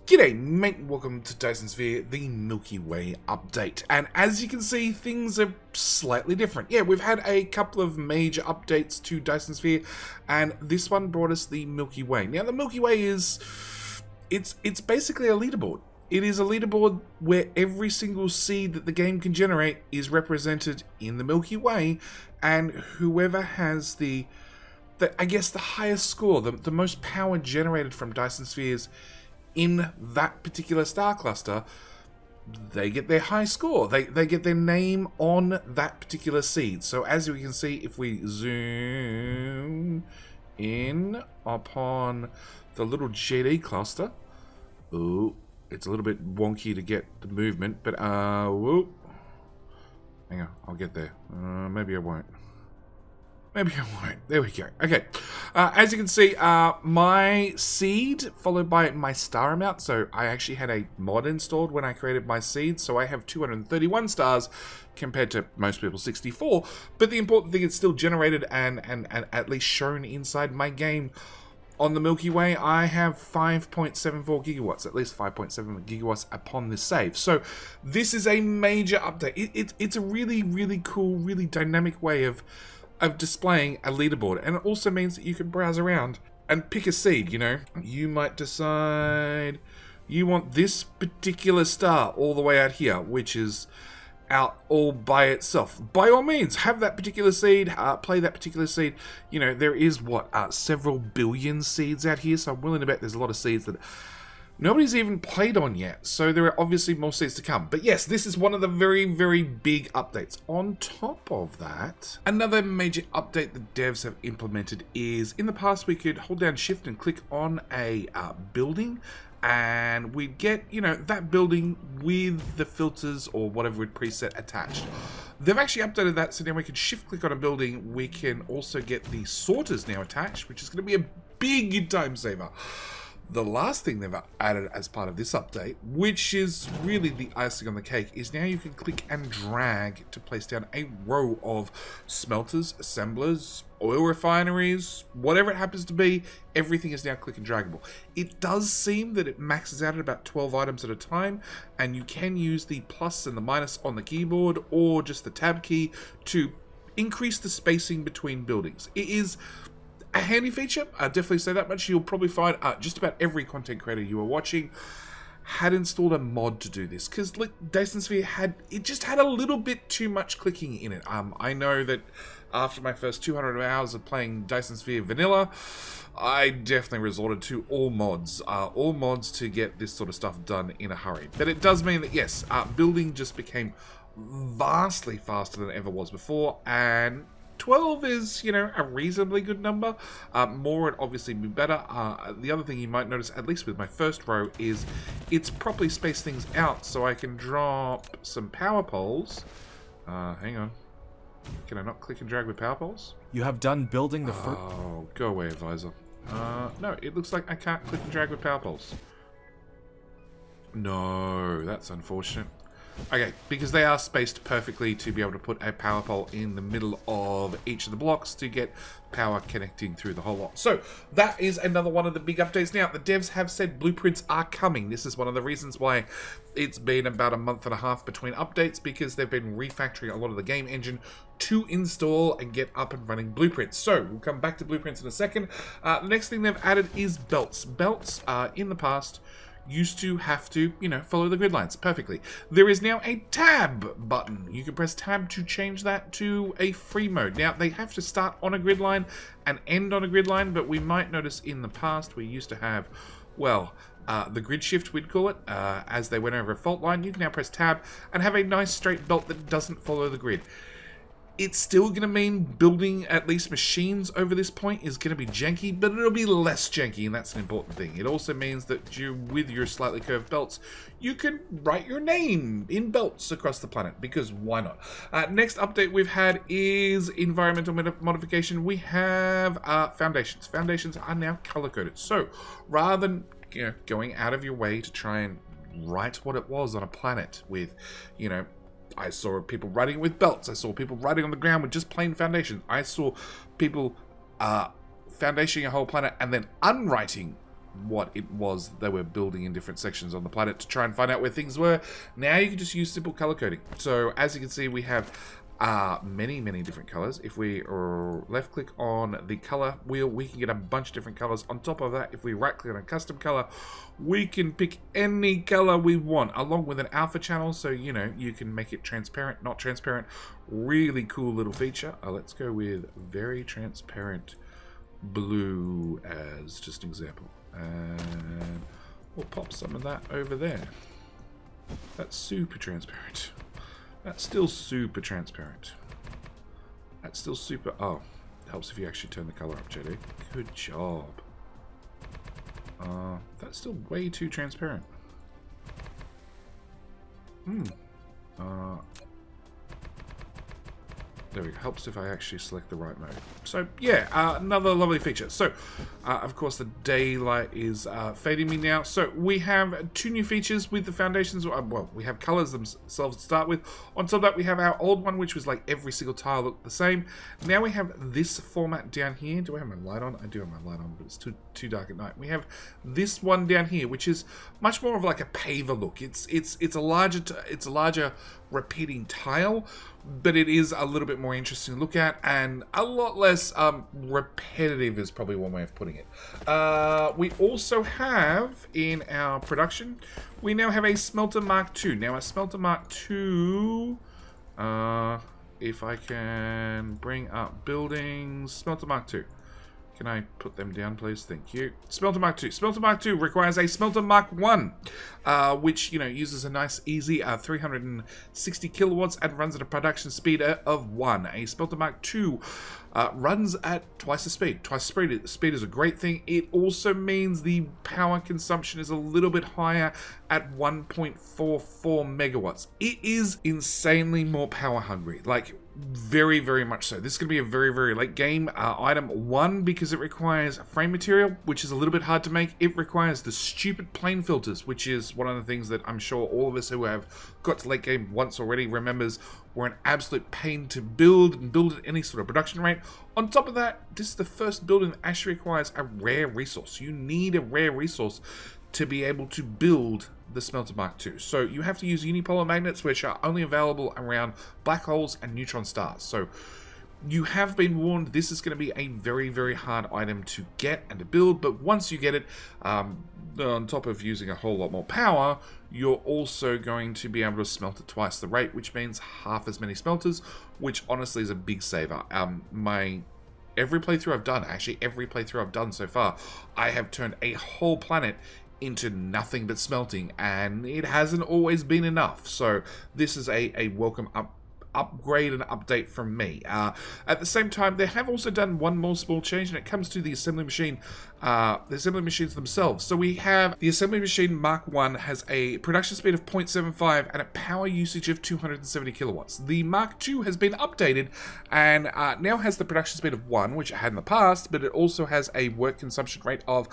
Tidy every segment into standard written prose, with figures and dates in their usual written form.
G'day mate, welcome to Dyson Sphere, the Milky Way update. And as you can see, things are slightly different. Yeah, we've had a couple of major updates to Dyson Sphere, and this one brought us the Milky Way. Now the Milky Way is, it's basically a leaderboard. It is a leaderboard where every single seed that the game can generate is represented in the Milky Way, and whoever has the highest score, the most power generated from Dyson Spheres in that particular star cluster, they get their high score. They get their name on that particular seed. So as we can see, if we zoom in upon the little JD cluster, ooh, it's a little bit wonky to get the movement, but whoop. Hang on, I'll get there. Maybe I won't. Maybe I won't. There we go. Okay. As you can see, my seed followed by my star amount. So I actually had a mod installed when I created my seed. So I have 231 stars compared to most people 64. But the important thing is still generated and at least shown inside my game. On the Milky Way, I have 5.74 gigawatts, at least 5.7 gigawatts upon this save. So this is a major update. It's a really, really cool, really dynamic way of displaying a leaderboard, and it also means that you can browse around and pick a seed. You know, you might decide you want this particular star all the way out here, which is out all by itself. By all means, have that particular seed, play that particular seed. You know, there is several billion seeds out here, so I'm willing to bet there's a lot of seeds that nobody's even played on yet, so there are obviously more seeds to come. But yes, this is one of the very, very big updates. On top of that, another major update the devs have implemented is, in the past we could hold down shift and click on a building, and we'd get, you know, that building with the filters or whatever we'd preset attached. They've actually updated that, so now we can shift click on a building. We can also get the sorters now attached, which is going to be a big time saver. The last thing they've added as part of this update, which is really the icing on the cake, is now you can click and drag to place down a row of smelters, assemblers, oil refineries, whatever it happens to be. Everything is now click and draggable. It does seem that it maxes out at about 12 items at a time, and you can use the plus and the minus on the keyboard or just the tab key to increase the spacing between buildings. It is a handy feature, I'll definitely say that much. You'll probably find just about every content creator you are watching had installed a mod to do this, because Dyson Sphere had a little bit too much clicking in it. I know that after my first 200 hours of playing Dyson Sphere Vanilla, I definitely resorted to all mods to get this sort of stuff done in a hurry. But it does mean that yes, building just became vastly faster than it ever was before, and 12 is, you know, a reasonably good number. More would obviously be better. The other thing you might notice, at least with my first row, is it's properly spaced things out, so I can drop some power poles. Hang on. Can I not click and drag with power poles? You have done building the first... Oh, go away, advisor. No, it looks like I can't click and drag with power poles. No, that's unfortunate. Okay, because they are spaced perfectly to be able to put a power pole in the middle of each of the blocks to get power connecting through the whole lot. So that is another one of the big updates. Now, the devs have said blueprints are coming. This is one of the reasons why it's been about a month and a half between updates, because they've been refactoring a lot of the game engine to install and get up and running blueprints. So we'll come back to blueprints in a second. The next thing they've added is belts. Belts, in the past, used to have to, you know, follow the grid lines perfectly. There is now a tab button. You can press tab to change that to a free mode. Now, they have to start on a grid line and end on a grid line, but we might notice in the past we used to have, well, the grid shift, we'd call it, as they went over a fault line. You can now press tab and have a nice straight belt that doesn't follow the grid. It's still going to mean building at least machines over this point is going to be janky, but it'll be less janky, and that's an important thing. It also means that with your slightly curved belts, you can write your name in belts across the planet, because why not? Next update we've had is environmental modification. We have foundations. Foundations are now color-coded. So rather than, you know, going out of your way to try and write what it was on a planet with, you know, I saw people writing with belts. I saw people writing on the ground with just plain foundation. I saw people foundationing a whole planet and then unwriting what it was they were building in different sections on the planet to try and find out where things were. Now you can just use simple color coding. So as you can see, we have many different colors. If we left click on the color wheel, we can get a bunch of different colors. On top of that, if we right click on custom color, we can pick any color we want, along with an alpha channel, so you know you can make it transparent, not transparent. Really cool little feature. Let's go with very transparent blue as just an example, and we'll pop some of that over there. That's super transparent. That's still super transparent. That's still super... Oh, helps if you actually turn the color up, JD. Good job. That's still way too transparent. There we go. Helps if I actually select the right mode. So, yeah, another lovely feature. So, of course, the daylight is fading me now. So, we have two new features with the foundations. Well, we have colors themselves to start with. On top of that, we have our old one, which was like every single tile looked the same. Now we have this format down here. Do I have my light on? I do have my light on, but it's too dark at night. We have this one down here, which is much more of like a paver look. It's a larger repeating tile, but it is a little bit more interesting to look at and a lot less repetitive is probably one way of putting it. We also have in our production, we now have a Smelter Mark II. Now a Smelter Mark II, if I can bring up buildings, Smelter Mark II. Can I put them down, please? Thank you. Smelter Mark II. Smelter Mark II requires a Smelter Mark I, which, you know, uses a nice, easy 360 kilowatts and runs at a production speed of 1. A Smelter Mark II runs at twice the speed. Twice the speed is a great thing. It also means the power consumption is a little bit higher at 1.44 megawatts. It is insanely more power hungry. Like, very much so. This is going to be a very late game item. One, because it requires frame material, which is a little bit hard to make. It requires the stupid plane filters, which is one of the things that I'm sure all of us who have got to late game once already remembers were an absolute pain to build and build at any sort of production rate. On top of that, this is the first building that actually requires a rare resource. You need a rare resource to be able to build the Smelter Mark II. So you have to use unipolar magnets, which are only available around black holes and neutron stars. So you have been warned this is going to be a very hard item to get and to build, but once you get it, on top of using a whole lot more power, you're also going to be able to smelt at twice the rate, which means half as many smelters, which honestly is a big saver. Every playthrough I've done so far, I have turned a whole planet into nothing but smelting, and it hasn't always been enough. So this is a welcome upgrade and update from me. At the same time, they have also done one more small change, and it comes to the assembly machine, the assembly machines themselves. So we have the assembly machine Mark I has a production speed of 0.75 and a power usage of 270 kilowatts. The Mark II has been updated and now has the production speed of 1, which it had in the past, but it also has a work consumption rate of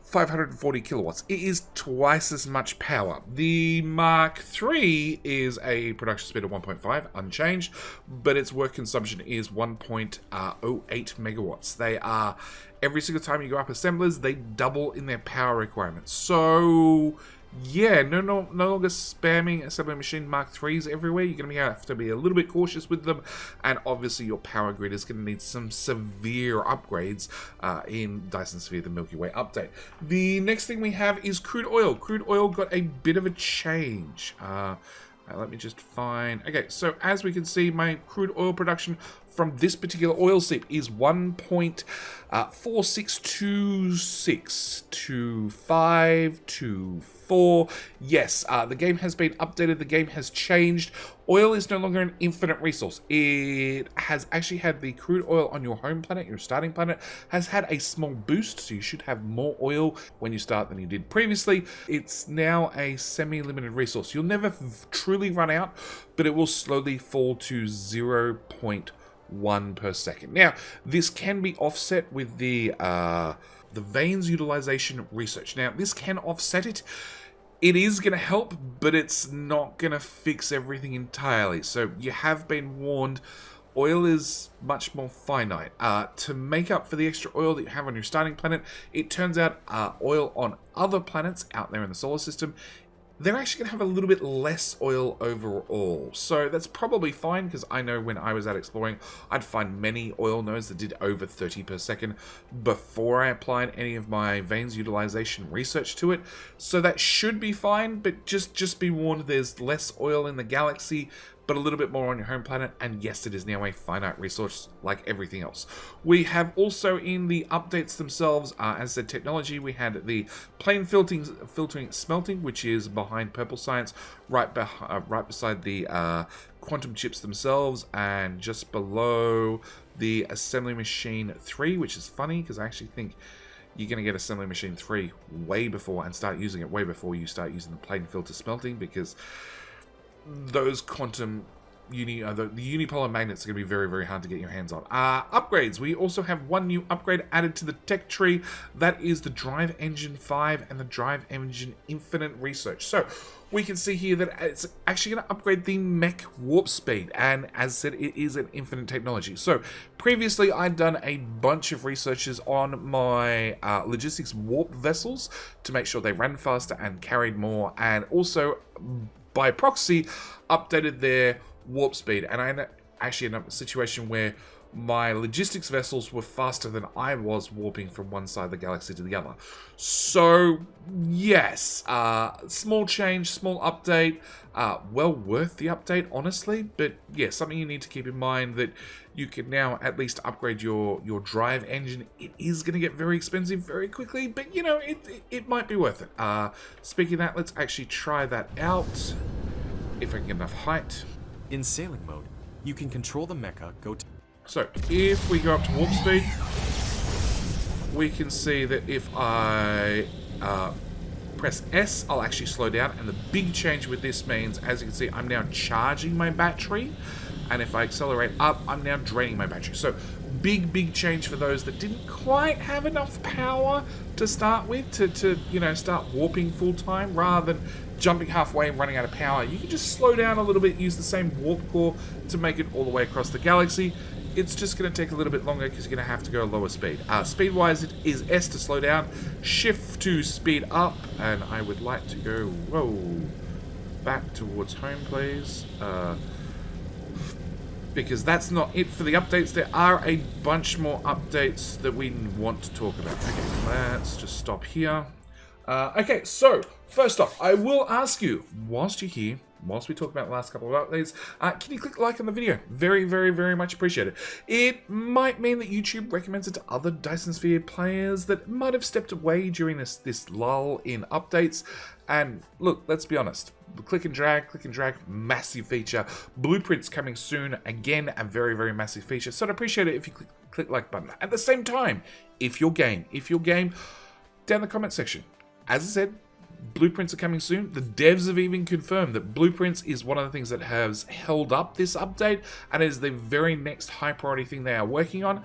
540 kilowatts. It is twice as much power. The Mark III is a production speed of 1.5, unchanged, but its work consumption is 1.08 megawatts. They are, every single time you go up assemblers, they double in their power requirements. So yeah, no longer spamming assembly machine Mark IIIs everywhere. You're going to have to be a little bit cautious with them, and obviously your power grid is going to need some severe upgrades in Dyson Sphere the Milky Way update. The next thing we have is crude oil. Crude oil got a bit of a change. Let me just find... Okay, so as we can see, my crude oil production from this particular oil seep is 1.4626 to 524. Yes, the game has been updated. The game has changed. Oil is no longer an infinite resource. It has actually had the crude oil on your home planet, your starting planet, has had a small boost, so you should have more oil when you start than you did previously. It's now a semi-limited resource. You'll never truly run out, but it will slowly fall to 0.1 per second. Now, this can be offset with the veins utilization research. Now, this can offset it. It is going to help, but it's not going to fix everything entirely. So you have been warned oil is much more finite. To make up for the extra oil that you have on your starting planet, it turns out oil on other planets out there in the solar system, they're actually going to have a little bit less oil overall. So that's probably fine, because I know when I was out exploring, I'd find many oil nodes that did over 30 per second before I applied any of my veins utilization research to it. So that should be fine, but just be warned, there's less oil in the galaxy, but a little bit more on your home planet, and yes, it is now a finite resource like everything else. We have also in the updates themselves, as said, technology, we had the plane filtering smelting, which is behind Purple Science, right beside the quantum chips themselves, and just below the assembly machine 3, which is funny, because I actually think you're going to get assembly machine 3 way before, and start using it way before you start using the plane filter smelting, because those quantum the unipolar magnets are going to be very, very hard to get your hands on. Upgrades. We also have one new upgrade added to the tech tree. That is the Drive Engine 5 and the Drive Engine Infinite Research. So we can see here that it's actually going to upgrade the mech warp speed. And as said, it is an infinite technology. So previously I'd done a bunch of researches on my logistics warp vessels to make sure they ran faster and carried more. And also, by proxy, updated their warp speed, and I actually ended up in a situation where my logistics vessels were faster than I was warping from one side of the galaxy to the other. So yes, small change, small update, well worth the update, honestly, but yeah, something you need to keep in mind, that you can now at least upgrade your drive engine. It is going to get very expensive very quickly, but you know, it might be worth it. Speaking of that, let's actually try that out, if I can get enough height. In sailing mode, you can control the mecha So, if we go up to warp speed, we can see that if I press S, I'll actually slow down, and the big change with this means, as you can see, I'm now charging my battery, and if I accelerate up, I'm now draining my battery. So, big change for those that didn't quite have enough power to start with, to you know, start warping full time, rather than jumping halfway and running out of power. You can just slow down a little bit, use the same warp core to make it all the way across the galaxy. It's just going to take a little bit longer because you're going to have to go lower speed. Speed-wise, it is S to slow down, shift to speed up, and I would like to go, back towards home, please. Because that's not it for the updates. There are a bunch more updates that we want to talk about. Okay, let's just stop here. Okay, so first off, I will ask you, whilst you're here, whilst we talk about the last couple of updates, can you click like on the video? Very, very, very much appreciated. It might mean that YouTube recommends it to other Dyson Sphere players that might have stepped away during this lull in updates. And look, let's be honest, click and drag, massive feature. Blueprints coming soon, again, a very, very massive feature. So I'd appreciate it if you click like button. At the same time, if your game, down in the comment section, as I said, Blueprints are coming soon. The devs have even confirmed that Blueprints is one of the things that has held up this update, and is the very next high priority thing they are working on.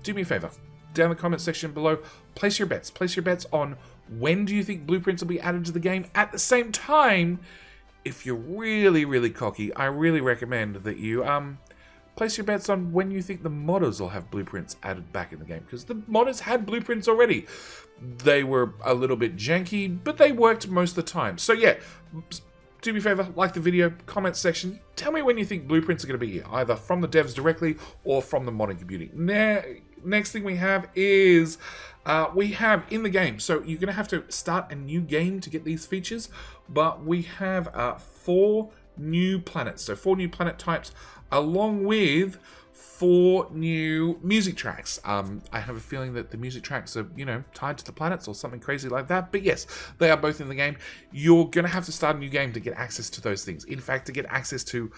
Do me a favor, down in the comment section below, place your bets. Place your bets on when do you think Blueprints will be added to the game. At the same time, if you're really, really cocky, I really recommend that you place your bets on when you think the modders will have Blueprints added back in the game, because the modders had Blueprints already. They were a little bit janky, but they worked most of the time. So yeah, do me a favor, like the video, comment section, tell me when you think Blueprints are going to be here, either from the devs directly or from the modding community. Next thing we have is, we have in the game, so you're going to have to start a new game to get these features, but we have 4 new planets, so 4 new planet types, along with 4 new music tracks. I have a feeling that the music tracks are, you know, tied to the planets or something crazy like that. But yes, they are both in the game. You're going to have to start a new game to get access to those things. In fact, to get access to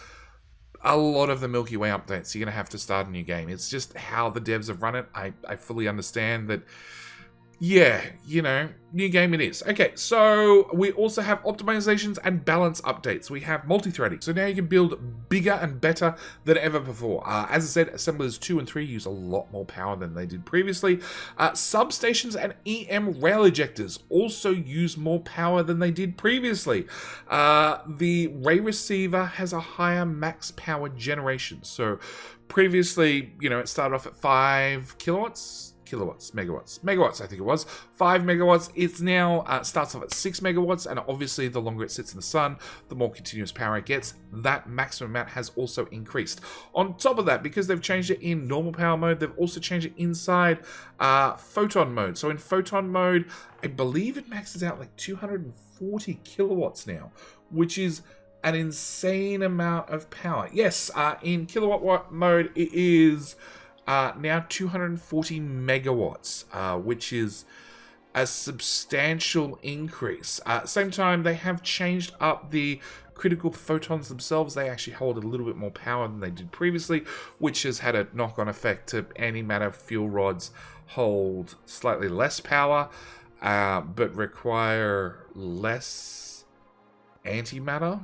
a lot of the Milky Way updates, you're going to have to start a new game. It's just how the devs have run it. I fully understand that. Yeah, you know, new game it is. Okay, so we also have optimizations and balance updates. We have multi-threading, so now you can build bigger and better than ever before. As I said, assemblers 2 and 3 use a lot more power than they did previously. Substations and EM rail ejectors also use more power than they did previously. The ray receiver has a higher max power generation, so Previously, you know, it started off at 5 megawatts, I think it was. 5 megawatts. It's now starts off at 6 megawatts, and obviously the longer it sits in the sun, the more continuous power it gets. That maximum amount has also increased. On top of that, because they've changed it in normal power mode, they've also changed it inside photon mode. So in photon mode, I believe it maxes out like 240 kilowatts now, which is an insane amount of power. Yes, in kilowatt mode, it is now 240 megawatts, which is a substantial increase. Same time, they have changed up the critical photons themselves. They actually hold a little bit more power than they did previously, which has had a knock-on effect to antimatter fuel rods hold slightly less power, but require less antimatter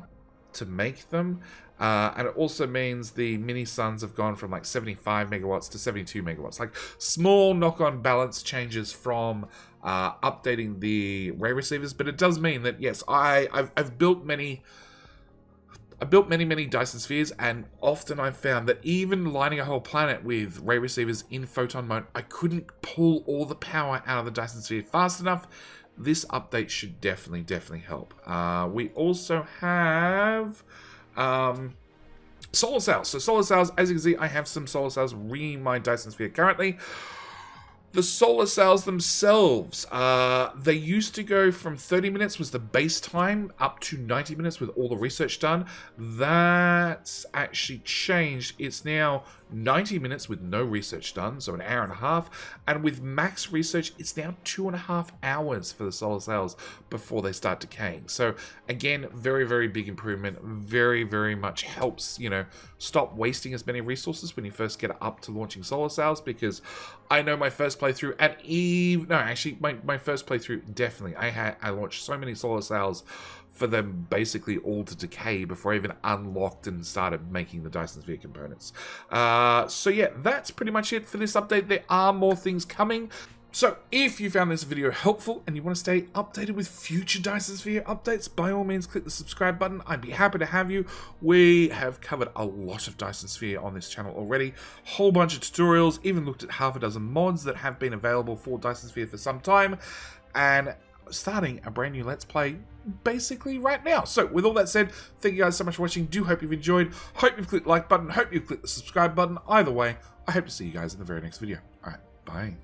to make them. And it also means the mini suns have gone from like 75 megawatts to 72 megawatts. Like small knock-on balance changes from updating the ray receivers, but it does mean that yes, I've built many Dyson spheres, and often I've found that even lining a whole planet with ray receivers in photon mode, I couldn't pull all the power out of the Dyson sphere fast enough. This update should definitely help. We also have solar cells. So solar cells, as you can see, I have some solar cells ringing my Dyson sphere currently. The solar cells themselves, they used to go from 30 minutes was the base time up to 90 minutes with all the research done. That's actually changed. It's now 90 minutes with no research done, so an hour and a half. And with max research, it's now 2.5 hours for the solar cells before they start decaying. So again, very big improvement. Very much helps, you know, stop wasting as many resources when you first get up to launching solar cells, because I know my first playthrough, and my first playthrough, definitely, I launched so many solar cells for them basically all to decay before I even unlocked and started making the Dyson Sphere components. So yeah, that's pretty much it for this update. There are more things coming. So if you found this video helpful and you want to stay updated with future Dyson Sphere updates, by all means click the subscribe button. I'd be happy to have you. We have covered a lot of Dyson Sphere on this channel already. Whole bunch of tutorials, even looked at half a dozen mods that have been available for Dyson Sphere for some time, and starting a brand new Let's Play basically right now. So with all that said, thank you guys so much for watching. Do hope you've enjoyed. Hope you've clicked the like button. Hope you've clicked the subscribe button. Either way, I hope to see you guys in the very next video. Alright, bye.